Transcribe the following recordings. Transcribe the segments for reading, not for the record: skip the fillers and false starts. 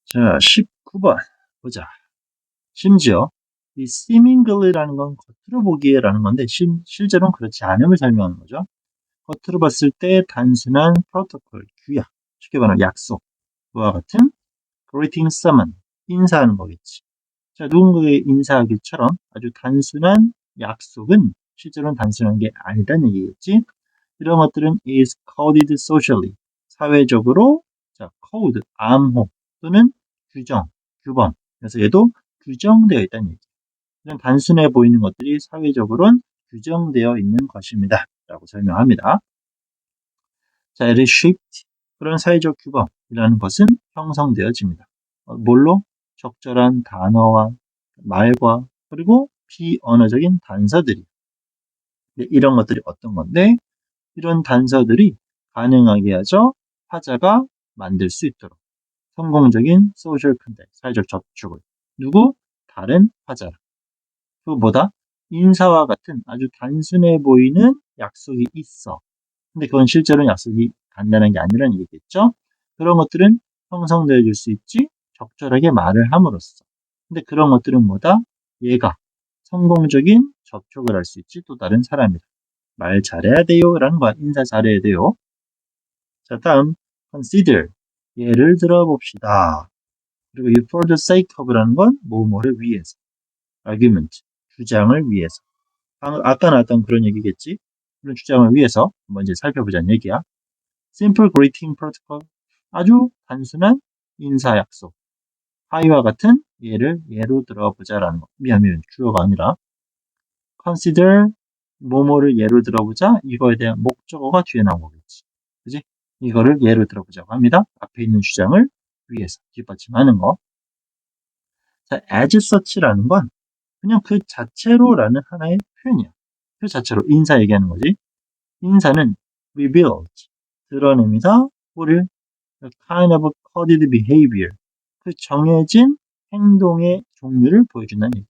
자, 19번 보자. 심지어 이 seemingly라는 건 겉으로 보기에라는 건데 실제로는 그렇지 않음을 설명하는 거죠. 겉으로 봤을 때 단순한 프로토콜, 규약, 쉽게 말하면 약속, 그와 같은 greeting someone, 인사하는 거겠지. 자, 누군가에게 인사하기처럼 아주 단순한 약속은 실제로는 단순한 게 아니라는 얘기겠지. 이런 것들은 is coded socially, 사회적으로, 자, code, 암호 또는 규정, 규범. 그래서 얘도 규정되어 있다는 얘기. 이런 단순해 보이는 것들이 사회적으로는 규정되어 있는 것입니다. 라고 설명합니다. 자, 얘를 shaped, 그런 사회적 규범이라는 것은 형성되어집니다. 뭘로? 적절한 단어와 말과 그리고 비언어적인 단서들이. 이런 것들이 어떤 건데, 이런 단서들이 가능하게 하죠. 화자가 만들 수 있도록 성공적인 소셜 컨택, 사회적 접촉을 누구? 다른 화자라. 그보다 인사와 같은 아주 단순해 보이는 약속이 있어. 근데 그건 실제로는 약속이 간단한 게 아니라는 얘기겠죠. 그런 것들은 형성되어 줄 수 있지. 적절하게 말을 함으로써. 근데 그런 것들은 뭐다? 얘가 성공적인 접촉을 할 수 있지. 또 다른 사람이다. 말 잘해야 돼요. 라는 거야. 인사 잘해야 돼요. 자, 다음 consider. 예를 들어 봅시다. 그리고 이 for the sake of라는 건 뭐뭐를 위해서. argument. 주장을 위해서. 아까 나왔던 그런 얘기겠지. 그런 주장을 위해서 한번 이제 살펴보자는 얘기야. simple greeting protocol. 아주 단순한 인사 약속. 하이와 같은 예로 들어보자라는 거. 미안, 주어가 아니라. consider 뭐뭐를 예로 들어보자. 이거에 대한 목적어가 뒤에 나온 거겠지. 그지? 이거를 예로 들어보자고 합니다. 앞에 있는 주장을 위해서 뒷받침하는 거. 자, as such라는 건 그냥 그 자체로라는 하나의 표현이야. 그 자체로 인사 얘기하는 거지. 인사는 reveals, 드러냅니다. 뭐를? The kind of coded behavior, 그 정해진 행동의 종류를 보여준다는 얘기.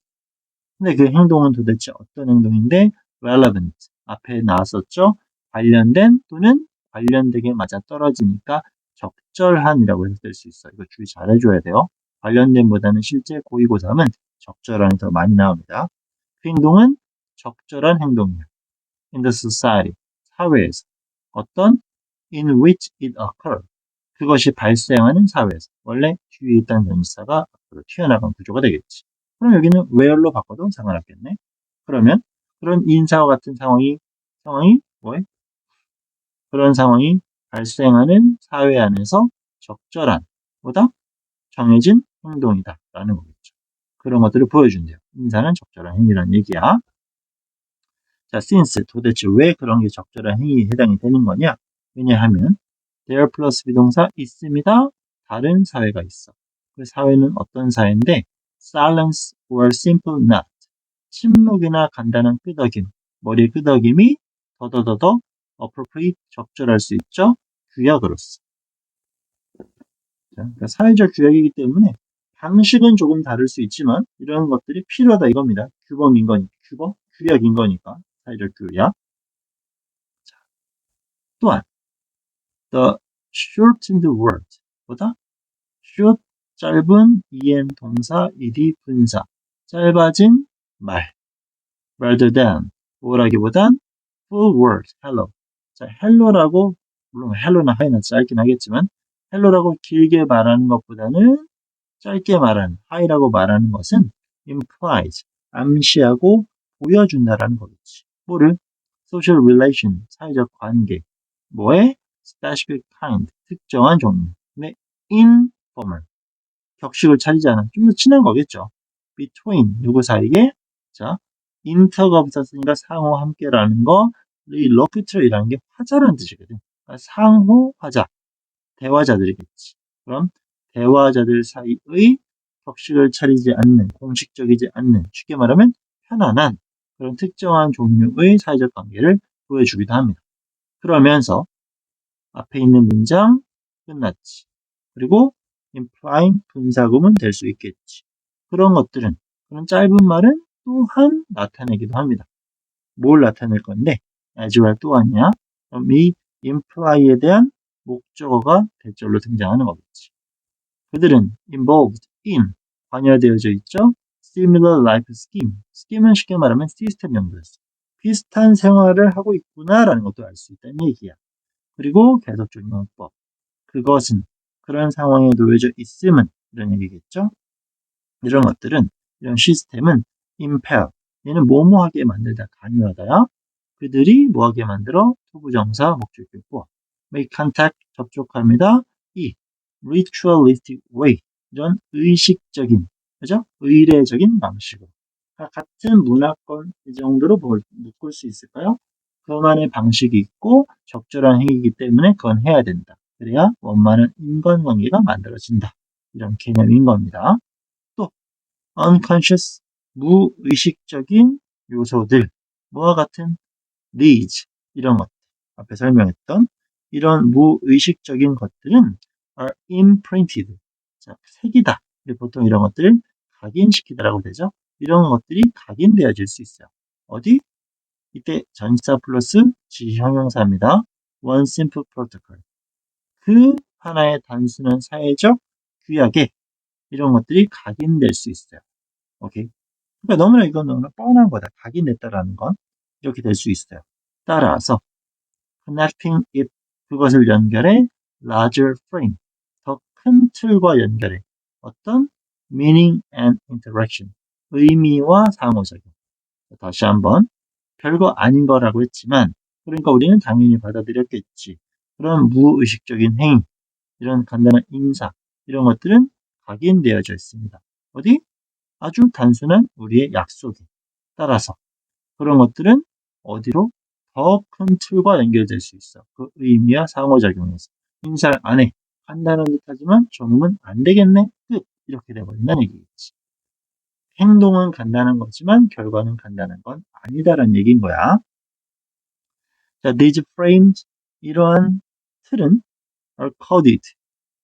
근데 그 행동은 도대체 어떤 행동인데? relevant, 앞에 나왔었죠. 관련된 또는 관련되게 맞아떨어지니까 적절한이라고 해석될 수 있어요. 이거 주의 잘 해줘야 돼요. 관련된보다는 실제 고의고사는 적절한이 더 많이 나옵니다. 그 행동은 적절한 행동이야. in the society, 사회에서. 어떤? in which it occurs, 그것이 발생하는 사회에서. 원래 뒤에 있던 전치사가 앞으로 튀어나간 구조가 되겠지. 그럼 여기는 where로 바꿔도 상관없겠네. 그러면 그런 인사와 같은 상황이 뭐예요? 그런 상황이 발생하는 사회 안에서 적절한, 보다 정해진 행동이다 라는 거겠죠. 그런 것들을 보여준대요. 인사는 적절한 행위라는 얘기야. 자, since, 도대체 왜 그런 게 적절한 행위에 해당이 되는 거냐? 왜냐하면 there 플러스 비동사 있습니다. 다른 사회가 있어. 그 사회는 어떤 사회인데 silence or simple not, 침묵이나 간단한 끄덕임, 머리 끄덕임이 더더더더 appropriate, 적절할 수 있죠. 규약으로서. 자, 그러니까 사회적 규약이기 때문에 방식은 조금 다를 수 있지만 이런 것들이 필요하다 이겁니다. 규범인 거니까. 규약인 거니까. 사회적 규약. 자, 또한 the shortened word, 보다 short, 짧은 en 동사 ed 분사, 짧아진 말 rather than, 뭐라기보단 full word hello. 자, hello라고, 물론 hello나 hi나 짧긴 하겠지만 hello라고 길게 말하는 것보다는 짧게 말하는 hi라고 말하는 것은 implies, 암시하고 보여준다라는 거겠지. 뭐를? social relation, 사회적 관계. 뭐에? specific kind, 특정한 종류. 근데 informal, 격식을 차리지 않은 좀 더 친한 거겠죠. between, 누구 사이에? 자, inter가 붙었으니까 상호 함께라는 거. 이 locutor이라는 게 화자라는 뜻이거든. 그러니까 상호 화자, 대화자들이겠지. 그럼 대화자들 사이의 격식을 차리지 않는, 공식적이지 않는, 쉽게 말하면 편안한 그런 특정한 종류의 사회적 관계를 보여주기도 합니다. 그러면서 앞에 있는 문장 끝났지. 그리고 implying 분사구문 될 수 있겠지. 그런 것들은, 그런 짧은 말은 또한 나타내기도 합니다. 뭘 나타낼 건데? as well 또한이야. 그럼 이 imply에 대한 목적어가 대절로 등장하는 거겠지. 그들은 involved in, 관여되어져 있죠. similar life scheme. scheme은 쉽게 말하면 시스템 정도였어. 비슷한 생활을 하고 있구나라는 것도 알 수 있다는 얘기야. 그리고 계속적인 용법. 그것은 그런 상황에 놓여져 있음은 이런 얘기겠죠. 이런 것들은 이런 시스템은 impel. 얘는 뭐뭐하게 만들다 관여하다야. 그들이 뭐하게 만들어 투부정사 목적격보. make contact 접촉합니다. 이 ritualistic way 이런 의식적인 그죠? 의례적인 방식으로 같은 문화권 이 정도로 묶을 수 있을까요? 그만의 방식이 있고 적절한 행위이기 때문에 그건 해야 된다. 그래야 원만한 인간관계가 만들어진다. 이런 개념인 겁니다. 또 unconscious 무의식적인 요소들 뭐와 같은 these 이런 것들 앞에 설명했던 이런 무의식적인 것들은 are imprinted 자, 색이다. 보통 이런 것들을 각인시키다라고 되죠. 이런 것들이 각인되어질 수 있어요. 어디? 이때 전치사 플러스 지형용사입니다. one simple protocol 그 하나의 단순한 사회적 규약에 이런 것들이 각인될 수 있어요. 오케이. 그러니까 너무나 이건 너무나 뻔한 거다. 각인됐다라는 건 이렇게 될 수 있어요. 따라서 connecting it 그것을 연결해 larger frame 더 큰 틀과 연결해 어떤 meaning and interaction 의미와 상호작용 다시 한번 별거 아닌 거라고 했지만 그러니까 우리는 당연히 받아들였겠지 그런 무의식적인 행위 이런 간단한 인사 이런 것들은 각인되어져 있습니다. 어디? 아주 단순한 우리의 약속에 따라서 그런 것들은 어디로? 더 큰 틀과 연결될 수 있어. 그 의미와 상호작용에서. 인사 안에 한다는 듯하지만 저놈은 안 되겠네. 끝. 이렇게 돼버린다는 얘기겠지. 행동은 간다는 거지만 결과는 간다는 건 아니다라는 얘기인 거야. 자, these frames 이러한 틀은 are coded.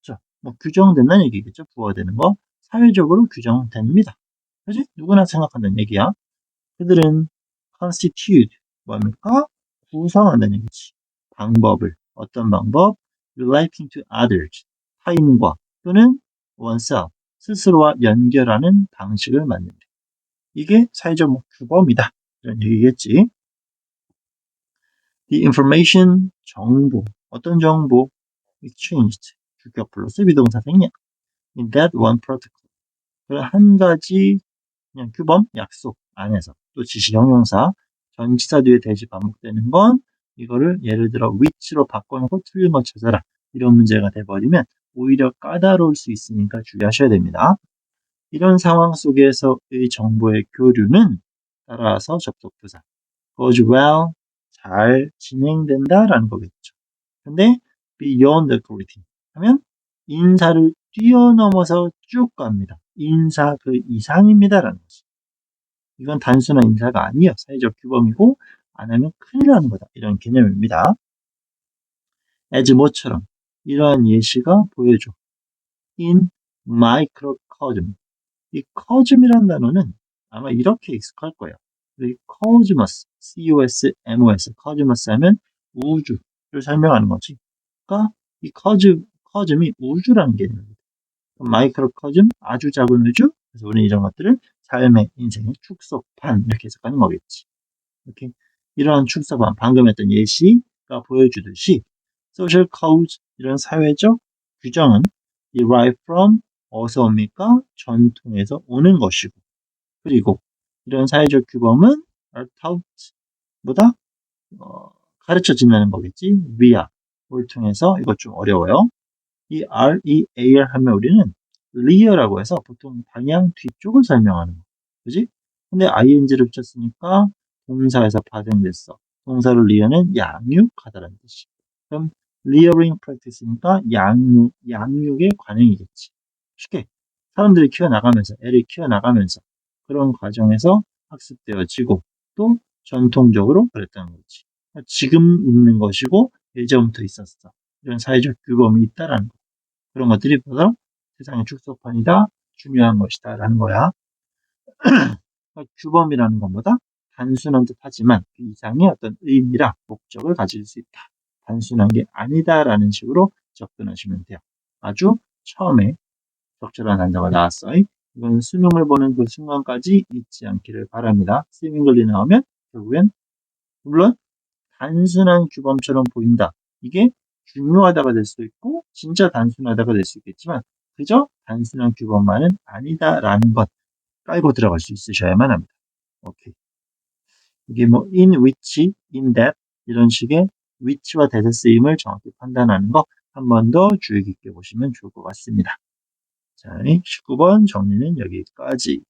자, 뭐 규정된다는 얘기겠죠. 부호되는 거. 사회적으로 규정됩니다. 그지? 누구나 생각한다는 얘기야. 그들은 constitute 뭡니까? 구성한다는 얘기지. 방법을 어떤 방법? relating to others 타인과 또는 oneself 스스로와 연결하는 방식을 만든다. 이게 사회적 규범이다. 이런 얘기겠지. The information 정보 어떤 정보? exchanged 주격 플러스 비동사 생략 in that one protocol 그 한 가지 그냥 규범, 약속 안에서 또 지시 형용사, 전치사 뒤에 대시 반복되는 건 이거를 예를 들어 which로 바꿔놓고 틀린 거 찾아라. 이런 문제가 돼버리면 오히려 까다로울 수 있으니까 주의하셔야 됩니다. 이런 상황 속에서의 정보의 교류는 따라서 접속부사 goes well, 잘 진행된다라는 거겠죠. 근데 beyond the greeting 하면 인사를 뛰어넘어서 쭉 갑니다. 인사 그 이상입니다라는 거죠. 이건 단순한 인사가 아니에요. 사회적 규범이고 안 하면 큰일 나는 거다. 이런 개념입니다. as 뭐처럼 이러한 예시가 보여줘. in microcosm. 이 cosm이라는 단어는 아마 이렇게 익숙할 거예요. 이 cosmos, C-O-S-M-O-S, cosmos 하면 우주를 설명하는 거지. 그러니까 이 cosm이 우주라는 개념입니다. 마이크로코즘, 아주 작은 우주. 그래서 우리는 이런 것들을 삶의 인생의 축소판 이렇게 해석하는 거겠지. 이렇게 이러한 축소판 방금 했던 예시가 보여주듯이 social codes 이런 사회적 규정은 derive from 어디서 옵니까? 전통에서 오는 것이고 그리고 이런 사회적 규범은 are taught 보다 가르쳐진다는 거겠지. via 뭘 통해서 이것 좀 어려워요. 이 R, E, AR 하면 우리는 리어라고 해서 보통 방향 뒤쪽을 설명하는 거. 그지? 근데 ing를 붙였으니까 동사에서 파생됐어. 동사로 리어는 양육하다라는 뜻이. 그럼 rearing practice니까 양육의 관행이겠지. 쉽게 사람들이 키워나가면서 애를 키워나가면서 그런 과정에서 학습되어지고 또 전통적으로 그랬다는 거지. 지금 있는 것이고 예전부터 있었어. 이런 사회적 규범이 있다라는 거. 그런 것들이 바로 세상의 축소판이다, 중요한 것이다 라는 거야. 규범이라는 것보다 단순한 듯 하지만 그 이상의 어떤 의미라 목적을 가질 수 있다. 단순한 게 아니다라는 식으로 접근하시면 돼요. 아주 처음에 적절한 단서가 나왔어요. 이건 수능을 보는 그 순간까지 잊지 않기를 바랍니다. seemingly 나오면 결국엔 물론 단순한 규범처럼 보인다. 이게 중요하다가 될 수도 있고 진짜 단순하다가 될 수 있겠지만 그저 단순한 규범만은 아니다라는 것 깔고 들어갈 수 있으셔야만 합니다. 오케이. 이게 뭐 in which, in that 이런 식의 which와 대세 쓰임을 정확히 판단하는 거 한 번 더 주의 깊게 보시면 좋을 것 같습니다. 자, 19번 정리는 여기까지.